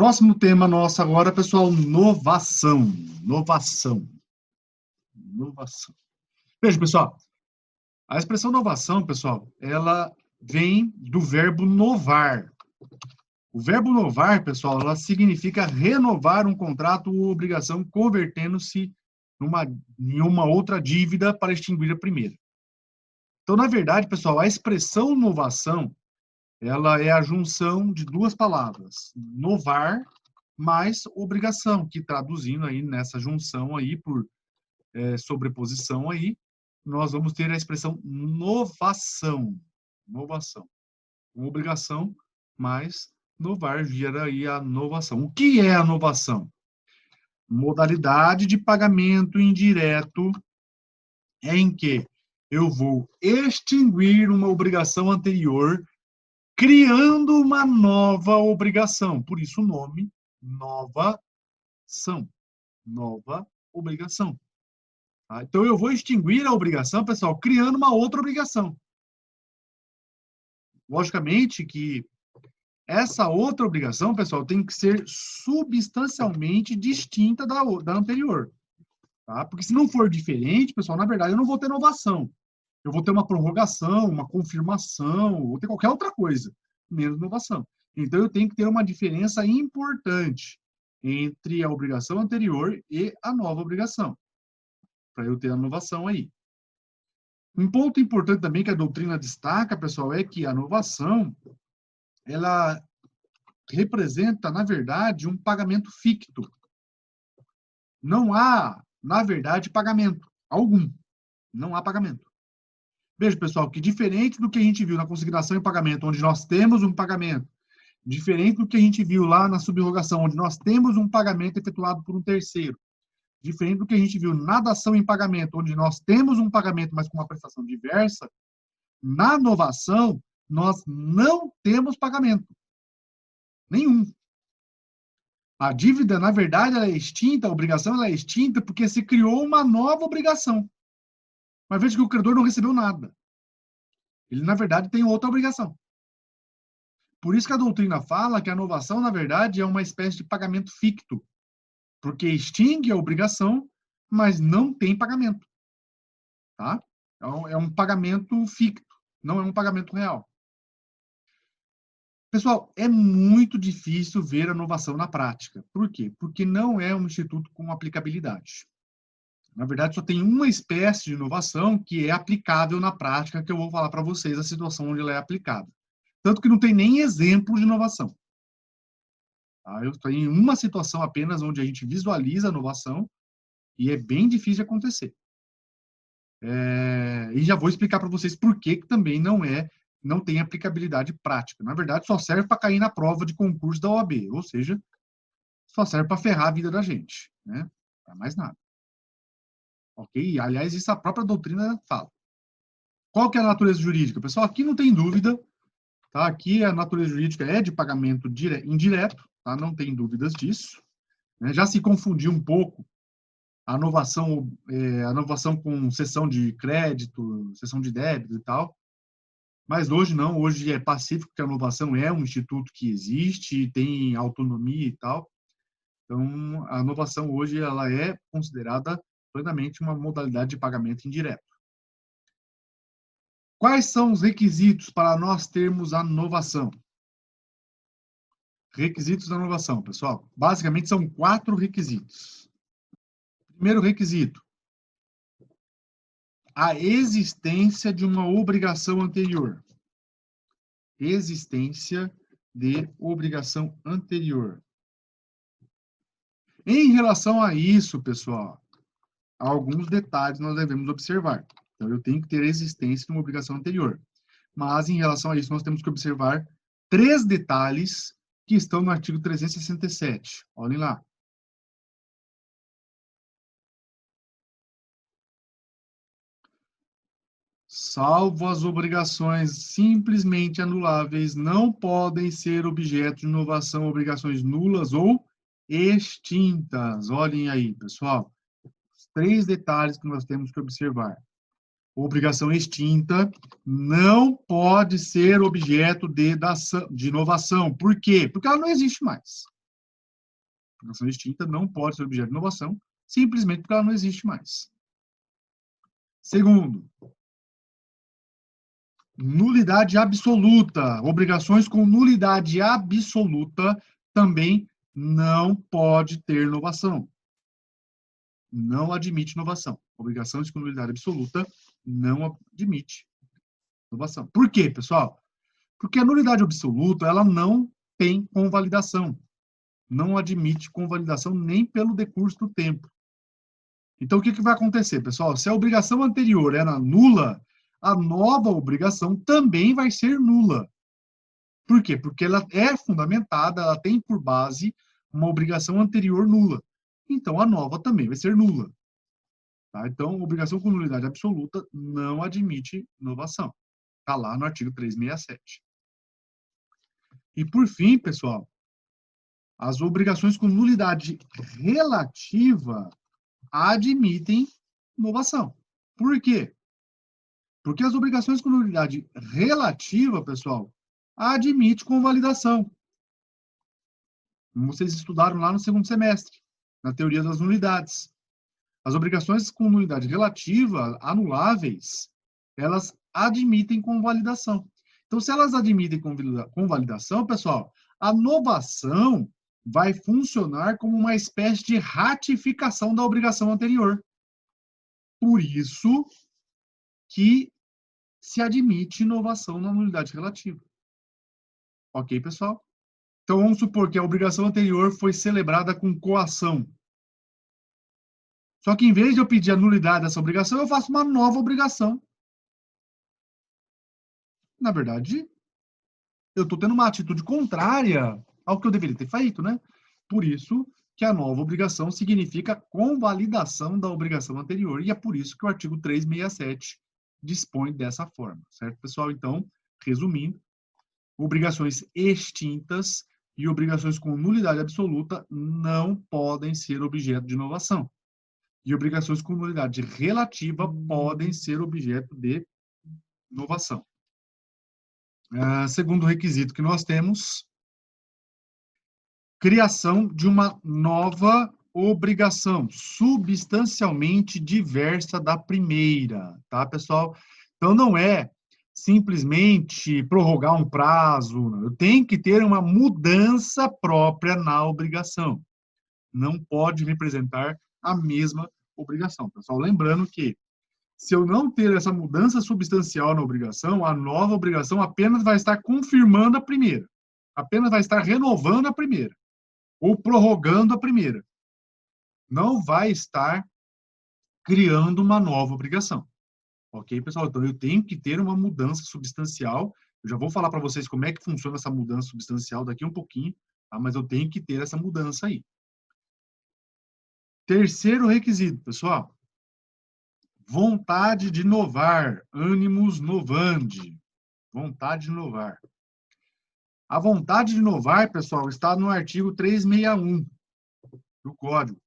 Próximo tema nosso agora, pessoal, novação. Novação. Veja, pessoal, a expressão novação, pessoal, ela vem do verbo novar. O verbo novar, pessoal, ela significa renovar um contrato ou obrigação, convertendo-se em uma outra dívida para extinguir a primeira. Então, na verdade, pessoal, a expressão novação, ela é a junção de duas palavras, novar mais obrigação, que traduzindo aí nessa junção aí, por sobreposição aí, nós vamos ter a expressão novação. Novação. Uma obrigação mais novar gera aí a novação. O que é a novação? Modalidade de pagamento indireto em que eu vou extinguir uma obrigação anterior criando uma nova obrigação. Por isso o nome, novação. Nova obrigação. Tá? Então, eu vou extinguir a obrigação, pessoal, criando uma outra obrigação. Logicamente que essa outra obrigação, pessoal, tem que ser substancialmente distinta da anterior. Tá? Porque se não for diferente, pessoal, na verdade, eu não vou ter inovação. Eu vou ter uma prorrogação, uma confirmação, vou ter qualquer outra coisa, menos inovação. Então, eu tenho que ter uma diferença importante entre a obrigação anterior e a nova obrigação, para eu ter a inovação aí. Um ponto importante também que a doutrina destaca, pessoal, é que a novação, ela representa, na verdade, um pagamento ficto. Não há, na verdade, pagamento algum. Não há pagamento. Veja, pessoal, que diferente do que a gente viu na consignação e pagamento, onde nós temos um pagamento, diferente do que a gente viu lá na subrogação, onde nós temos um pagamento efetuado por um terceiro, diferente do que a gente viu na dação em pagamento, onde nós temos um pagamento, mas com uma prestação diversa, na novação, nós não temos pagamento. Nenhum. A dívida, na verdade, ela é extinta, a obrigação ela é extinta porque se criou uma nova obrigação. Mas veja que o credor não recebeu nada. Ele, na verdade, tem outra obrigação. Por isso que a doutrina fala que a novação, na verdade, é uma espécie de pagamento ficto. Porque extingue a obrigação, mas não tem pagamento. Tá? É um pagamento ficto, não é um pagamento real. Pessoal, é muito difícil ver a novação na prática. Por quê? Porque não é um instituto com aplicabilidade. Na verdade, só tem uma espécie de inovação que é aplicável na prática, que eu vou falar para vocês a situação onde ela é aplicada. Tanto que não tem nem exemplo de inovação. Tá? Eu tenho uma situação apenas onde a gente visualiza a inovação e é bem difícil de acontecer. E já vou explicar para vocês por que também não tem aplicabilidade prática. Na verdade, só serve para cair na prova de concurso da OAB, ou seja, só serve para ferrar a vida da gente, né? Para mais nada. Ok? Aliás, isso a própria doutrina fala. Qual que é a natureza jurídica? Pessoal, aqui não tem dúvida, tá? Aqui a natureza jurídica é de pagamento indireto, tá? Não tem dúvidas disso. Né? Já se confundiu um pouco a novação com cessão de crédito, cessão de débito e tal. Mas hoje não, hoje é pacífico, porque a inovação é um instituto que existe, tem autonomia e tal. Então, a inovação hoje ela é considerada plenamente uma modalidade de pagamento indireto. Quais são os requisitos para nós termos a inovação? Requisitos da inovação, pessoal. Basicamente, são 4 requisitos. Primeiro requisito, a existência de uma obrigação anterior. Existência de obrigação anterior. Em relação a isso, pessoal, alguns detalhes nós devemos observar. Então, eu tenho que ter a existência de uma obrigação anterior. Mas, em relação a isso, nós temos que observar 3 detalhes que estão no artigo 367. Olhem lá. Salvo as obrigações simplesmente anuláveis, não podem ser objeto de inovação obrigações nulas ou extintas. Olhem aí, pessoal. Os 3 detalhes que nós temos que observar. Obrigação extinta não pode ser objeto de inovação. Por quê? Porque ela não existe mais. Obrigação extinta não pode ser objeto de inovação, simplesmente porque ela não existe mais. Segundo, nulidade absoluta. Obrigações com nulidade absoluta também não pode ter inovação. Não admite inovação. Obrigações com nulidade absoluta não admite inovação. Por quê, pessoal? Porque a nulidade absoluta, ela não tem convalidação. Não admite convalidação nem pelo decurso do tempo. Então, o que vai acontecer, pessoal? Se a obrigação anterior era nula, a nova obrigação também vai ser nula. Por quê? Porque ela é fundamentada, ela tem por base uma obrigação anterior nula. Então, a nova também vai ser nula. Tá? Então, obrigação com nulidade absoluta não admite inovação. Está lá no artigo 367. E, por fim, pessoal, as obrigações com nulidade relativa admitem inovação. Por quê? Porque as obrigações com nulidade relativa, pessoal, admite convalidação. Como vocês estudaram lá no segundo semestre, na teoria das nulidades. As obrigações com nulidade relativa, anuláveis, elas admitem convalidação. Então, se elas admitem convalidação, pessoal, a novação vai funcionar como uma espécie de ratificação da obrigação anterior. Por isso que se admite inovação na nulidade relativa. Ok, pessoal? Então, vamos supor que a obrigação anterior foi celebrada com coação. Só que, em vez de eu pedir a nulidade dessa obrigação, eu faço uma nova obrigação. Na verdade, eu estou tendo uma atitude contrária ao que eu deveria ter feito, né? Por isso que a nova obrigação significa convalidação da obrigação anterior, e é por isso que o artigo 367 dispõe dessa forma, certo, pessoal? Então, resumindo, obrigações extintas e obrigações com nulidade absoluta não podem ser objeto de inovação. E obrigações com nulidade relativa podem ser objeto de inovação. Segundo requisito que nós temos, criação de uma nova obrigação, substancialmente diversa da primeira, tá, pessoal? Então, não é simplesmente prorrogar um prazo, eu tenho que ter uma mudança própria na obrigação. Não pode representar a mesma obrigação, pessoal. Lembrando que, se eu não ter essa mudança substancial na obrigação, a nova obrigação apenas vai estar confirmando a primeira, apenas vai estar renovando a primeira, ou prorrogando a primeira. Não vai estar criando uma nova obrigação. Ok, pessoal? Então, eu tenho que ter uma mudança substancial. Eu já vou falar para vocês como é que funciona essa mudança substancial daqui um pouquinho, tá? Mas eu tenho que ter essa mudança aí. Terceiro requisito, pessoal. Vontade de inovar, animus novandi. Vontade de inovar. A vontade de inovar, pessoal, está no artigo 361 do Código.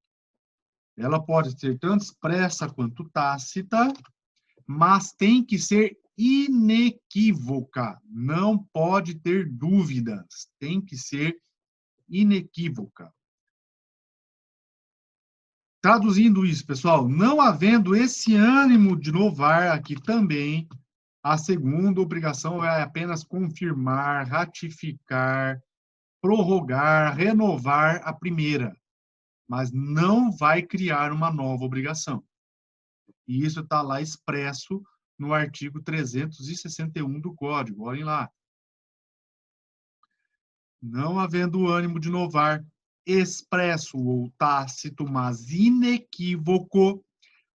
Ela pode ser tanto expressa quanto tácita, mas tem que ser inequívoca. Não pode ter dúvidas. Tem que ser inequívoca. Traduzindo isso, pessoal, não havendo esse ânimo de inovar aqui também, a segunda obrigação é apenas confirmar, ratificar, prorrogar, renovar a primeira, mas não vai criar uma nova obrigação. E isso está lá expresso no artigo 361 do Código. Olhem lá. Não havendo ânimo de inovar, expresso ou tácito, mas inequívoco,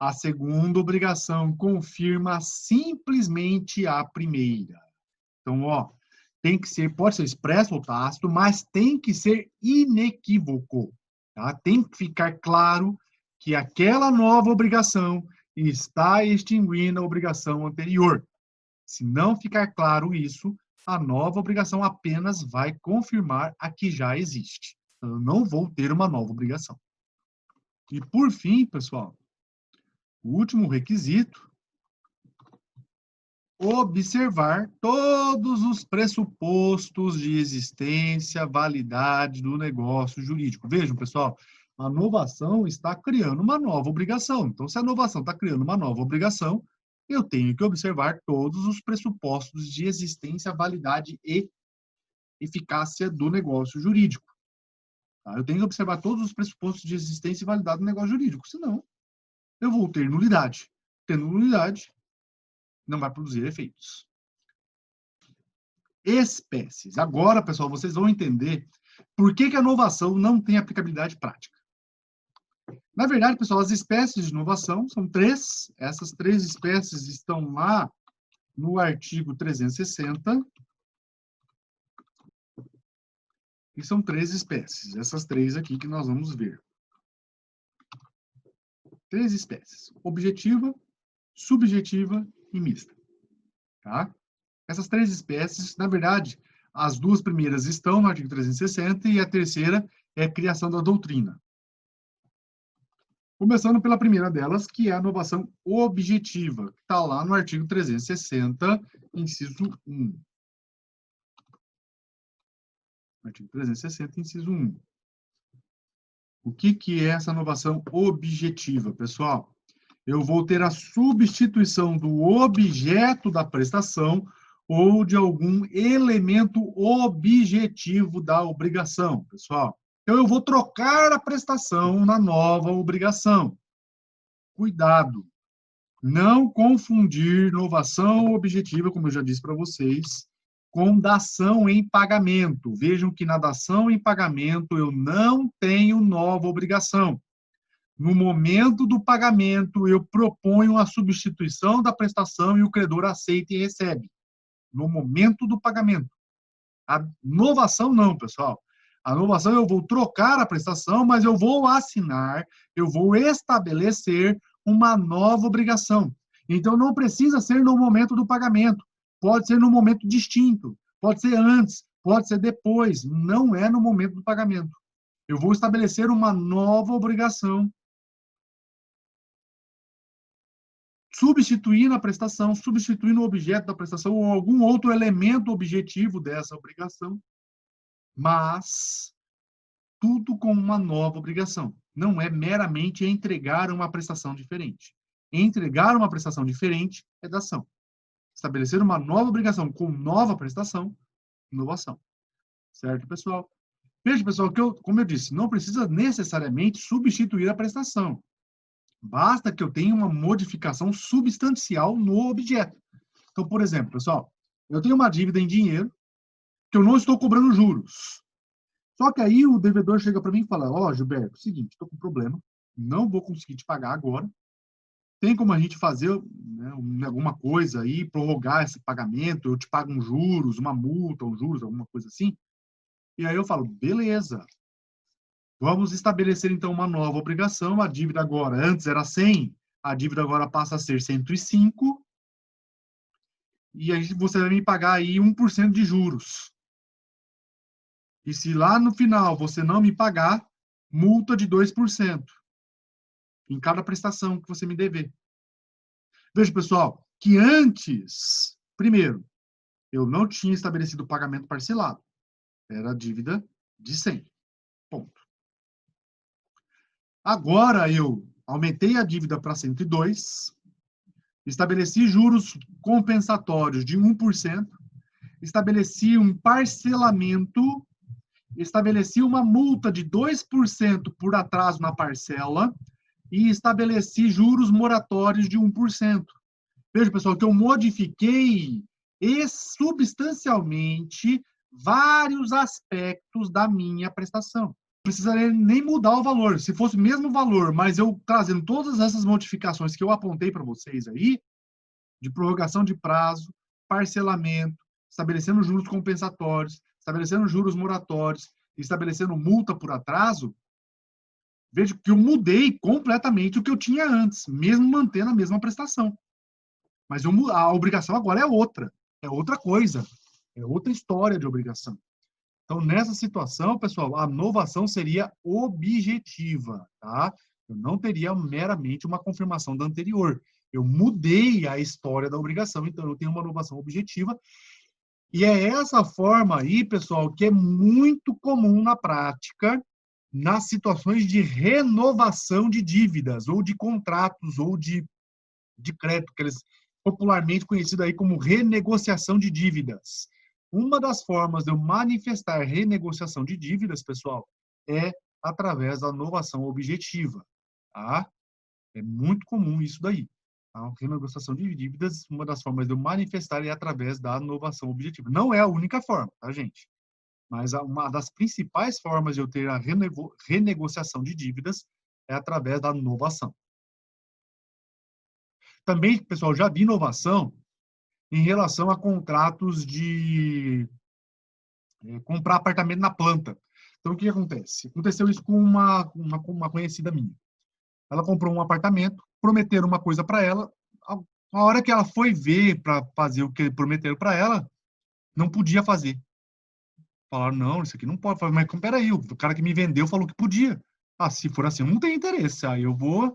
a segunda obrigação confirma simplesmente a primeira. Então, ó, tem que ser, pode ser expresso ou tácito, mas tem que ser inequívoco, tá? Tem que ficar claro que aquela nova obrigação está extinguindo a obrigação anterior. Se não ficar claro isso, a nova obrigação apenas vai confirmar a que já existe. Eu não vou ter uma nova obrigação. E, por fim, pessoal, o último requisito, observar todos os pressupostos de existência, validade do negócio jurídico. Vejam, pessoal, a novação está criando uma nova obrigação. Então, se a novação está criando uma nova obrigação, eu tenho que observar todos os pressupostos de existência, validade e eficácia do negócio jurídico. Tá? Eu tenho que observar todos os pressupostos de existência e validade do negócio jurídico, senão eu vou ter nulidade. Tendo nulidade, não vai produzir efeitos. Espécies. Agora, pessoal, vocês vão entender por que a inovação não tem aplicabilidade prática. Na verdade, pessoal, as espécies de inovação são 3. Essas 3 espécies estão lá no artigo 360. E são 3 espécies. Essas 3 aqui que nós vamos ver. 3 espécies. Objetiva, subjetiva e mista. Tá? Essas 3 espécies, na verdade, as 2 primeiras estão no artigo 360 e a terceira é a criação da doutrina. Começando pela primeira delas, que é a inovação objetiva, que está lá no artigo 360, inciso 1. Artigo 360, inciso 1. O que é essa inovação objetiva, pessoal? Eu vou ter a substituição do objeto da prestação ou de algum elemento objetivo da obrigação, pessoal. Então, eu vou trocar a prestação na nova obrigação. Cuidado! Não confundir inovação objetiva, como eu já disse para vocês, com dação em pagamento. Vejam que na dação em pagamento eu não tenho nova obrigação. No momento do pagamento, eu proponho a substituição da prestação e o credor aceita e recebe. No momento do pagamento. A novação não, pessoal. A novação eu vou trocar a prestação, mas eu vou assinar, eu vou estabelecer uma nova obrigação. Então, não precisa ser no momento do pagamento. Pode ser no momento distinto. Pode ser antes, pode ser depois. Não é no momento do pagamento. Eu vou estabelecer uma nova obrigação. Substituindo a prestação, substituindo o objeto da prestação ou algum outro elemento objetivo dessa obrigação. Mas tudo com uma nova obrigação. Não é meramente entregar uma prestação diferente. Entregar uma prestação diferente é dação. Estabelecer uma nova obrigação com nova prestação, inovação. Certo, pessoal? Veja, pessoal, que como eu disse, não precisa necessariamente substituir a prestação. Basta que eu tenha uma modificação substancial no objeto. Então, por exemplo, pessoal, eu tenho uma dívida em dinheiro que eu não estou cobrando juros. Só que aí o devedor chega para mim e fala, ó, Gilberto, seguinte, estou com um problema, não vou conseguir te pagar agora. Tem como a gente fazer, né, alguma coisa aí, prorrogar esse pagamento, eu te pago uns juros, uma multa, uns juros, alguma coisa assim? E aí eu falo, beleza. Vamos estabelecer, então, uma nova obrigação. A dívida agora, antes era 100, a dívida agora passa a ser 105. E aí você vai me pagar aí 1% de juros. E se lá no final você não me pagar, multa de 2% em cada prestação que você me dever. Veja, pessoal, que antes, primeiro, eu não tinha estabelecido o pagamento parcelado. Era a dívida de 100. Ponto. Agora eu aumentei a dívida para 102, estabeleci juros compensatórios de 1%, estabeleci um parcelamento, estabeleci uma multa de 2% por atraso na parcela e estabeleci juros moratórios de 1%. Veja, pessoal, que eu modifiquei substancialmente vários aspectos da minha prestação. Não precisaria nem mudar o valor. Se fosse o mesmo valor, mas eu trazendo todas essas modificações que eu apontei para vocês aí, de prorrogação de prazo, parcelamento, estabelecendo juros compensatórios, estabelecendo juros moratórios, estabelecendo multa por atraso, veja que eu mudei completamente o que eu tinha antes, mesmo mantendo a mesma prestação. Mas a obrigação agora é outra coisa, é outra história de obrigação. Então, nessa situação, pessoal, a novação seria objetiva, tá? Eu não teria meramente uma confirmação da anterior. Eu mudei a história da obrigação, então eu tenho uma novação objetiva. E é essa forma aí, pessoal, que é muito comum na prática, nas situações de renovação de dívidas, ou de contratos, ou de crédito, que eles popularmente conhecido aí como renegociação de dívidas. Uma das formas de eu manifestar renegociação de dívidas, pessoal, é através da novação objetiva, tá? É muito comum isso daí. A renegociação de dívidas, uma das formas de eu manifestar é através da novação objetiva. Não é a única forma, tá, gente? Mas uma das principais formas de eu ter a renegociação de dívidas é através da novação. Também, pessoal, já vi inovação em relação a contratos de comprar apartamento na planta. Então, o que acontece? Aconteceu isso com uma conhecida minha. Ela comprou um apartamento, prometeram uma coisa para ela, a hora que ela foi ver para fazer o que prometeram para ela, não podia fazer. Falaram, não, isso aqui não pode. Falei, mas peraí, o cara que me vendeu falou que podia. Ah, se for assim, eu não tenho interesse. Aí eu vou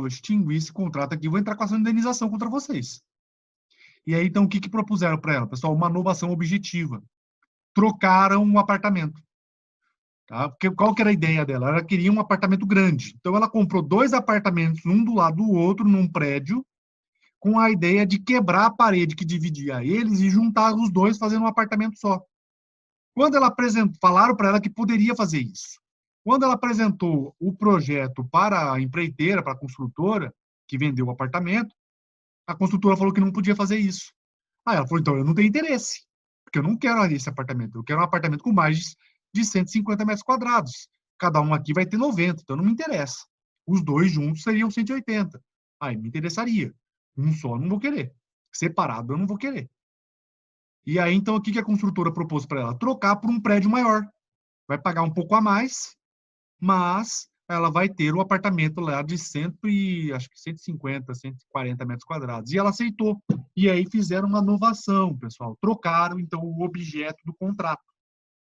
extinguir esse contrato aqui, vou entrar com ação de indenização contra vocês. E aí, então, o que propuseram para ela? Pessoal, uma novação objetiva. Trocaram um apartamento. Tá? Porque qual que era a ideia dela? Ela queria um apartamento grande. Então, ela comprou 2 apartamentos, um do lado do outro, num prédio, com a ideia de quebrar a parede que dividia eles e juntar os dois fazendo um apartamento só. Quando ela apresentou, falaram para ela que poderia fazer isso. Quando ela apresentou o projeto para a empreiteira, para a construtora, que vendeu o apartamento, a construtora falou que não podia fazer isso. Aí ela falou, então eu não tenho interesse, porque eu não quero esse apartamento, eu quero um apartamento com mais de 150 metros quadrados. Cada um aqui vai ter 90, então não me interessa. Os dois juntos seriam 180. Aí me interessaria. Um só eu não vou querer. Separado eu não vou querer. E aí, então, o que a construtora propôs para ela? Trocar por um prédio maior. Vai pagar um pouco a mais, mas ela vai ter o apartamento lá de 150, 140 metros quadrados. E ela aceitou. E aí fizeram uma inovação, pessoal. Trocaram, então, o objeto do contrato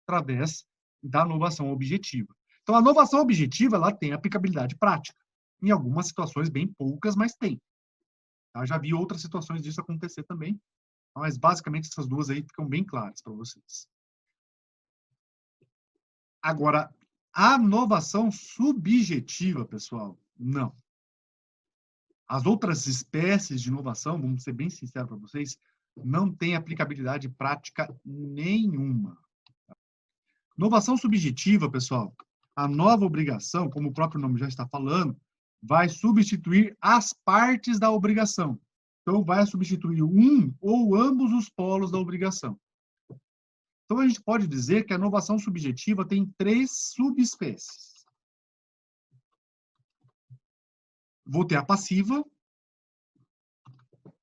através da inovação objetiva. Então, a inovação objetiva, ela tem aplicabilidade prática. Em algumas situações, bem poucas, mas tem. Tá? Já vi outras situações disso acontecer também, mas basicamente essas duas aí ficam bem claras para vocês. Agora, a inovação subjetiva, pessoal, não. As outras espécies de inovação, vamos ser bem sinceros para vocês, não tem aplicabilidade prática nenhuma. Inovação subjetiva, pessoal, a nova obrigação, como o próprio nome já está falando, vai substituir as partes da obrigação. Então, vai substituir um ou ambos os polos da obrigação. Então, a gente pode dizer que a inovação subjetiva tem 3 subespécies. Vou ter a passiva,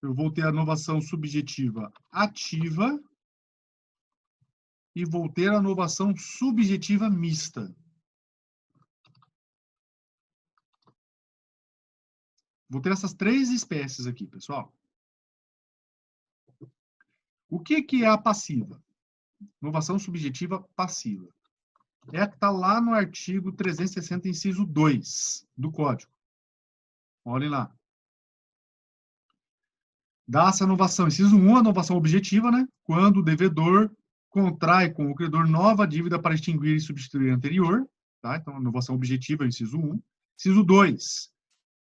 eu vou ter a inovação subjetiva ativa e vou ter a inovação subjetiva mista. Vou ter essas 3 espécies aqui, pessoal. O que é a passiva? Inovação subjetiva passiva. É a que está lá no artigo 360, inciso 2 do Código. Olhem lá. Dá essa inovação. Inciso 1, a inovação objetiva, né? Quando o devedor contrai com o credor nova dívida para extinguir e substituir a anterior. Tá? Então, a inovação objetiva é o inciso 1. Inciso 2,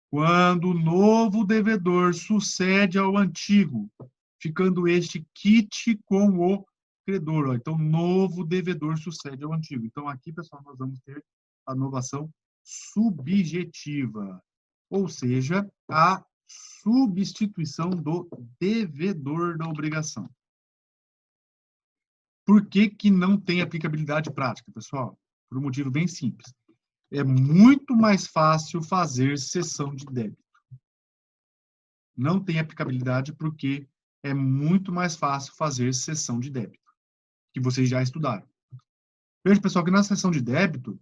quando o novo devedor sucede ao antigo, ficando este quite com o credor. Ó. Então, novo devedor sucede ao antigo. Então, aqui, pessoal, nós vamos ter a inovação subjetiva, ou seja, a substituição do devedor da obrigação. Por que não tem aplicabilidade prática, pessoal? Por um motivo bem simples. É muito mais fácil fazer cessão de débito. Não tem aplicabilidade porque é muito mais fácil fazer cessão de débito, que vocês já estudaram. Veja, pessoal, que na cessão de débito,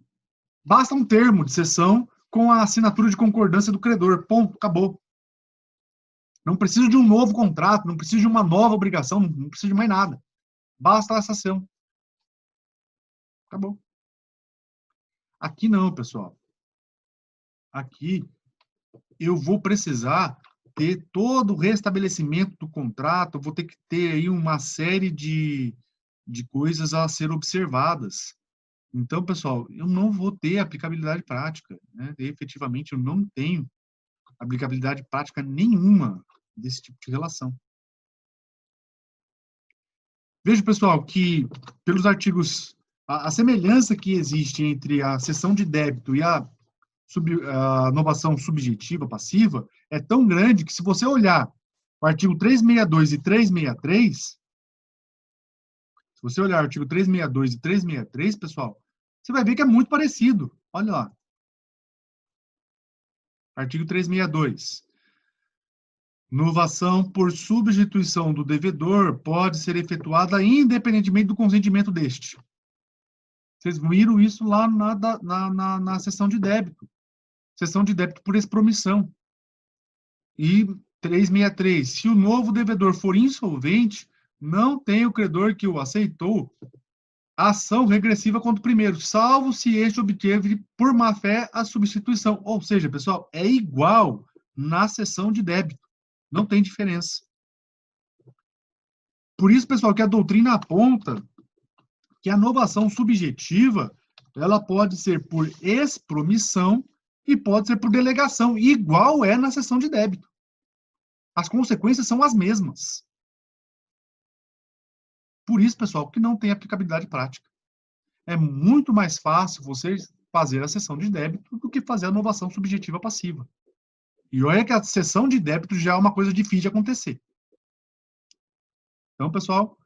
basta um termo de cessão com a assinatura de concordância do credor. Ponto, acabou. Não preciso de um novo contrato, não preciso de uma nova obrigação, não preciso de mais nada. Basta essa ação. Acabou. Aqui não, pessoal. Aqui eu vou precisar ter todo o restabelecimento do contrato, vou ter que ter aí uma série de coisas a ser observadas. Então, pessoal, eu não vou ter aplicabilidade prática, né? Efetivamente, eu não tenho aplicabilidade prática nenhuma desse tipo de relação. Veja, pessoal, que pelos artigos, a semelhança que existe entre a cessão de débito e a novação subjetiva passiva é tão grande que, se você olhar o artigo 362 e 363, se você olhar o artigo 362 e 363, pessoal, você vai ver que é muito parecido. Olha lá. Artigo 362. Novação por substituição do devedor pode ser efetuada independentemente do consentimento deste. Vocês viram isso lá na seção de débito. Seção de débito por expromissão. E 363. Se o novo devedor for insolvente, não tem o credor que o aceitou ação regressiva contra o primeiro, salvo se este obteve por má-fé a substituição. Ou seja, pessoal, é igual na seção de débito. Não tem diferença. Por isso, pessoal, que a doutrina aponta que a novação subjetiva, ela pode ser por expromissão e pode ser por delegação, igual é na seção de débito. As consequências são as mesmas. Por isso, pessoal, que não tem aplicabilidade prática. É muito mais fácil você fazer a seção de débito do que fazer a novação subjetiva passiva. E olha que a seção de débito já é uma coisa difícil de acontecer. Então, pessoal,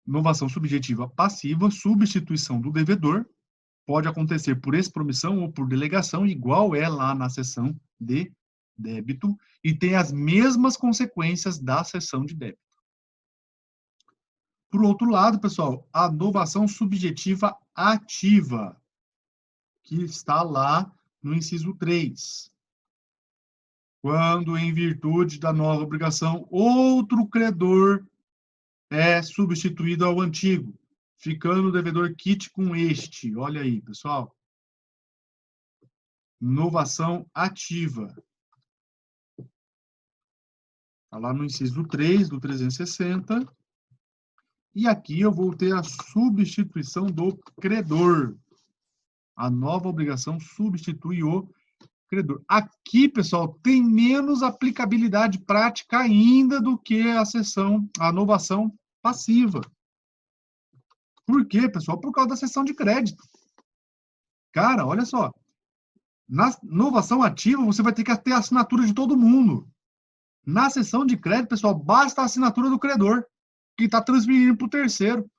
novação subjetiva passiva, substituição do devedor, pode acontecer por expromissão ou por delegação, igual é lá na seção de débito, e tem as mesmas consequências da seção de débito. Por outro lado, pessoal, a novação subjetiva ativa, que está lá no inciso 3. Quando, em virtude da nova obrigação, outro credor é substituído ao antigo, ficando o devedor quite com este. Olha aí, pessoal. Novação ativa. Está lá no inciso 3 do 360. E aqui eu vou ter a substituição do credor. A nova obrigação substitui o credor. Aqui, pessoal, tem menos aplicabilidade prática ainda do que a novação passiva. Por quê, pessoal? Por causa da cessão de crédito. Cara, olha só. Na novação ativa, você vai ter que ter a assinatura de todo mundo. Na cessão de crédito, pessoal, basta a assinatura do credor, que está transferindo para o terceiro.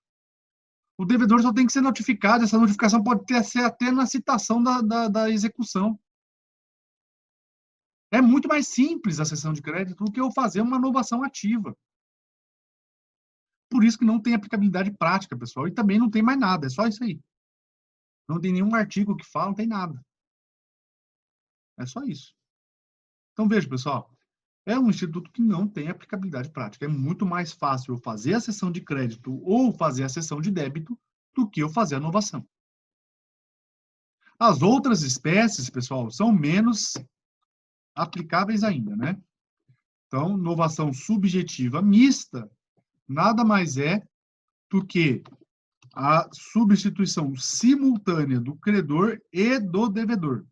O devedor só tem que ser notificado. Essa notificação pode ser até na citação da execução. É muito mais simples a cessão de crédito do que eu fazer uma novação ativa. Por isso que não tem aplicabilidade prática, pessoal. E também não tem mais nada, é só isso aí. Não tem nenhum artigo que fala, não tem nada. É só isso. Então, veja, pessoal, é um instituto que não tem aplicabilidade prática. É muito mais fácil eu fazer a cessão de crédito ou fazer a cessão de débito do que eu fazer a novação. As outras espécies, pessoal, são menos aplicáveis ainda, né? Então, novação subjetiva mista nada mais é do que a substituição simultânea do credor e do devedor,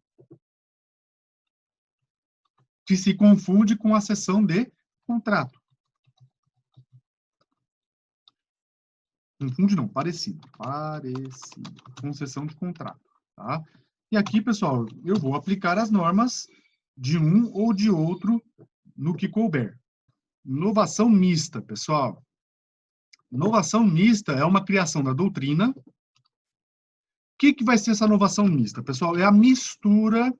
que se confunde com a cessão de contrato. Confunde não, parecido. Parecido, com cessão de contrato, tá? E aqui, pessoal, eu vou aplicar as normas de um ou de outro no que couber. Novação mista, pessoal. Novação mista é uma criação da doutrina. O que vai ser essa novação mista, pessoal? É a mistura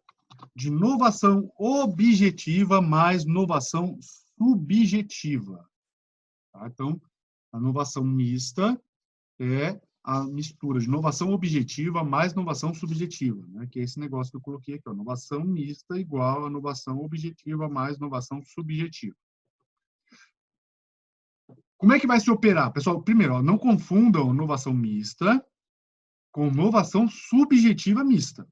de novação objetiva mais novação subjetiva. Tá? Então, a novação mista é a mistura de novação objetiva mais novação subjetiva, né? Que é esse negócio que eu coloquei aqui, ó. Novação mista igual a novação objetiva mais novação subjetiva. Como é que vai se operar? Pessoal, primeiro, ó, não confundam novação mista com novação subjetiva mista.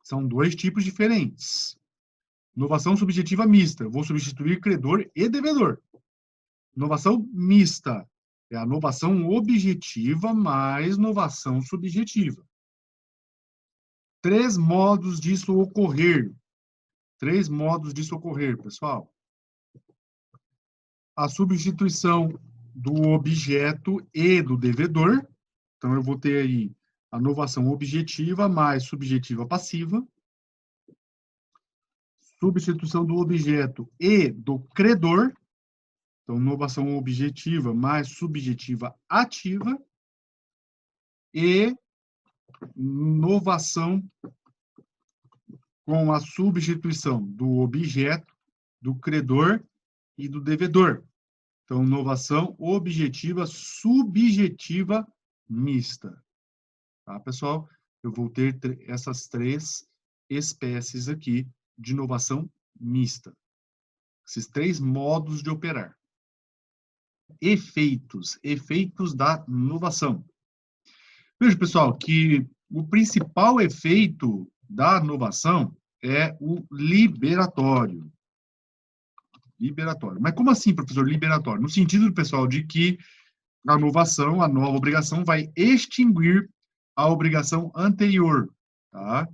São dois tipos diferentes. Novação subjetiva mista, eu vou substituir credor e devedor. Novação mista é a novação objetiva mais novação subjetiva. 3 modos disso ocorrer. 3 modos disso ocorrer, pessoal. A substituição do objeto e do devedor. Então, eu vou ter aí a novação objetiva mais subjetiva passiva. Substituição do objeto e do credor. Então, novação objetiva mais subjetiva ativa. E novação com a substituição do objeto, do credor e do devedor. Então, novação objetiva subjetiva mista. Tá, pessoal? Eu vou ter essas 3 espécies aqui de novação mista. Esses 3 modos de operar. Efeitos da novação. Veja, pessoal, que o principal efeito da novação é o liberatório. Liberatório. Mas como assim, professor, liberatório? No sentido, pessoal, de que a novação, a nova obrigação, vai extinguir a obrigação anterior, tá?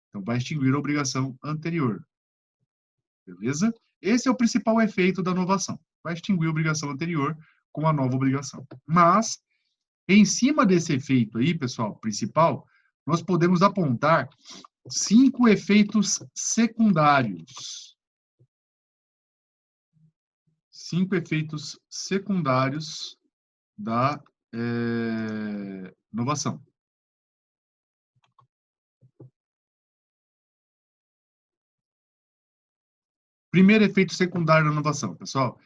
Então, vai extinguir a obrigação anterior. Beleza? Esse é o principal efeito da novação. Vai extinguir a obrigação anterior com a nova obrigação. Mas, em cima desse efeito aí, pessoal, principal, nós podemos apontar 5 efeitos secundários. 5 efeitos secundários da novação. Primeiro efeito secundário da inovação, pessoal.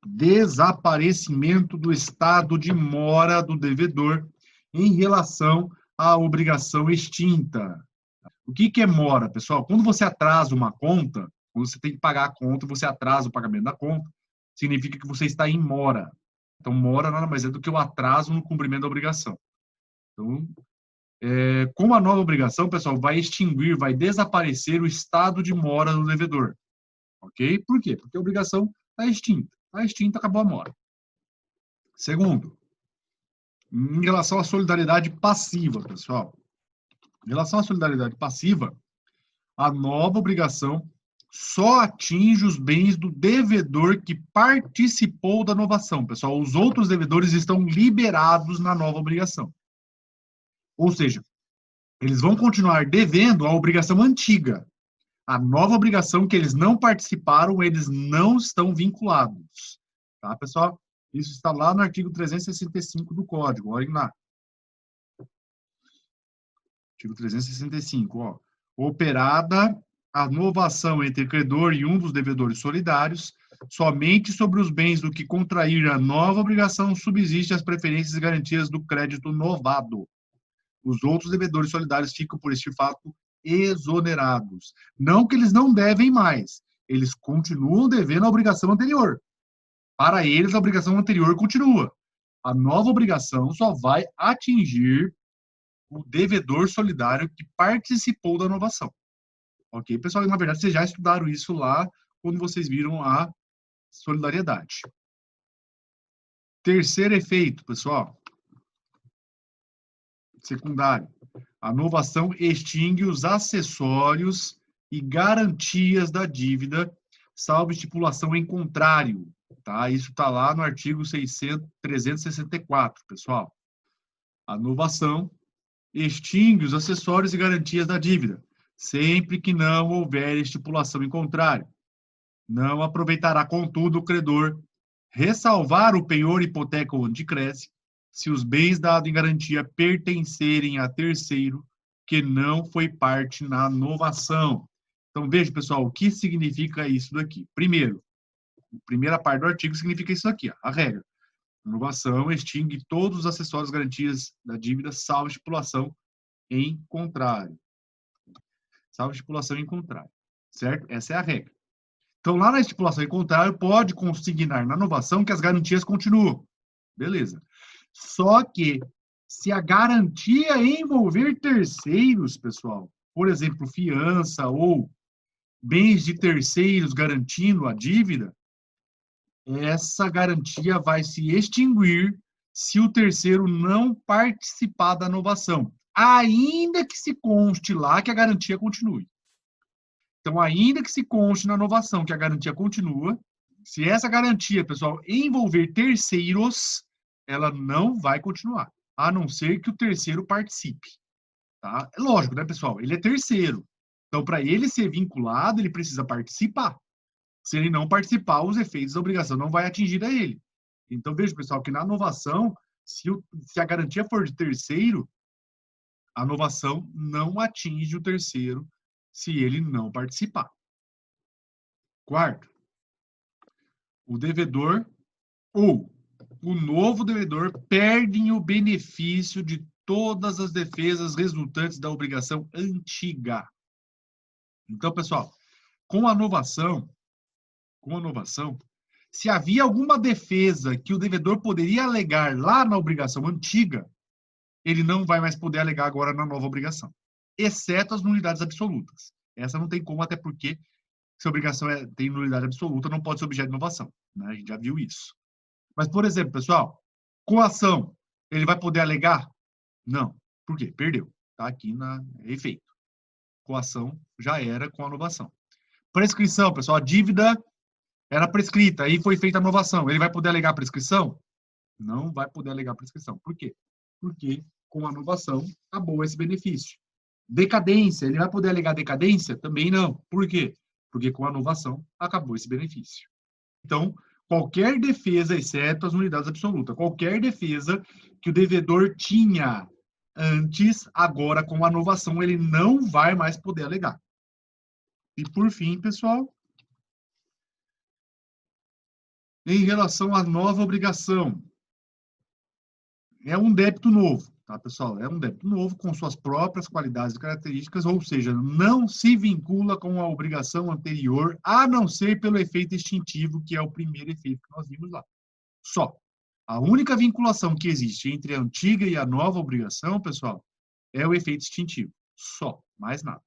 Desaparecimento do estado de mora do devedor em relação à obrigação extinta. O que é mora, pessoal? Quando você atrasa uma conta, quando você tem que pagar a conta, você atrasa o pagamento da conta, significa que você está em mora. Então, mora nada mais é do que o atraso no cumprimento da obrigação. Então, com a nova obrigação, pessoal, vai extinguir, vai desaparecer o estado de mora do devedor. Ok? Por quê? Porque a obrigação está extinta. Está extinta, acabou a mora. Segundo, em relação à solidariedade passiva, pessoal. Em relação à solidariedade passiva, a nova obrigação só atinge os bens do devedor que participou da novação. Pessoal, os outros devedores estão liberados na nova obrigação. Ou seja, eles vão continuar devendo a obrigação antiga. A nova obrigação que eles não participaram, eles não estão vinculados. Tá, pessoal? Isso está lá no artigo 365 do Código. Olhem lá. Artigo 365, ó. Operada a novação entre credor e um dos devedores solidários, somente sobre os bens do que contrair a nova obrigação subsistem as preferências e garantias do crédito novado. Os outros devedores solidários ficam, por este fato, exonerados. Não que eles não devem mais, eles continuam devendo a obrigação anterior. Para eles, a obrigação anterior continua. A nova obrigação só vai atingir o devedor solidário que participou da novação. Ok, pessoal? Na verdade, vocês já estudaram isso lá quando vocês viram a solidariedade. Terceiro efeito, pessoal. Secundário. A novação extingue os acessórios e garantias da dívida, salvo estipulação em contrário. Tá? Isso está lá no artigo 364, pessoal. A novação extingue os acessórios e garantias da dívida, sempre que não houver estipulação em contrário. Não aproveitará, contudo, o credor ressalvar o penhor, hipoteca ou anticrece, se os bens dados em garantia pertencerem a terceiro que não foi parte na novação. Então, veja, pessoal, o que significa isso daqui? Primeiro, a primeira parte do artigo significa isso aqui, ó, a regra. A novação extingue todos os acessórios e garantias da dívida, salvo estipulação em contrário. Salvo estipulação em contrário. Certo? Essa é a regra. Então, lá na estipulação em contrário, pode consignar na novação que as garantias continuam. Beleza. Só que, Se a garantia envolver terceiros, pessoal, por exemplo, fiança ou bens de terceiros garantindo a dívida, essa garantia vai se extinguir se o terceiro não participar da novação, ainda que se conste lá que a garantia continue. Então, ainda que se conste na novação que a garantia continua, se essa garantia, pessoal, envolver terceiros, ela não vai continuar, a não ser que o terceiro participe. Tá? É lógico, né, pessoal? Ele é terceiro. Então, para ele ser vinculado, ele precisa participar. Se ele não participar, os efeitos da obrigação não vai atingir a ele. Então, veja, pessoal, que na novação, se a garantia for de terceiro, a novação não atinge o terceiro se ele não participar. Quarto, o devedor ou o novo devedor perdem o benefício de todas as defesas resultantes da obrigação antiga. Então, pessoal, com a novação, se havia alguma defesa que o devedor poderia alegar lá na obrigação antiga, ele não vai mais poder alegar agora na nova obrigação, exceto as nulidades absolutas. Essa não tem como, até porque se a obrigação tem nulidade absoluta, não pode ser objeto de inovação. Né? A gente já viu isso. Mas, por exemplo, pessoal, coação, ele vai poder alegar? Não. Por quê? Perdeu. Está aqui na efeito. Coação já era com a novação. Prescrição, pessoal, a dívida era prescrita, aí foi feita a novação. Ele vai poder alegar prescrição? Não vai poder alegar prescrição. Por quê? Porque com a novação acabou esse benefício. Decadência, ele vai poder alegar decadência? Também não. Por quê? Porque com a novação acabou esse benefício. Então, qualquer defesa, exceto as nulidades absolutas, qualquer defesa que o devedor tinha antes, agora com a novação, ele não vai mais poder alegar. E por fim, pessoal, em relação à nova obrigação, é um débito novo, tá, pessoal? É um débito novo com suas próprias qualidades e características, ou seja, não se vincula com a obrigação anterior, a não ser pelo efeito extintivo, que é o primeiro efeito que nós vimos lá. Só. A única vinculação que existe entre a antiga e a nova obrigação, pessoal, é o efeito extintivo. Só, mais nada.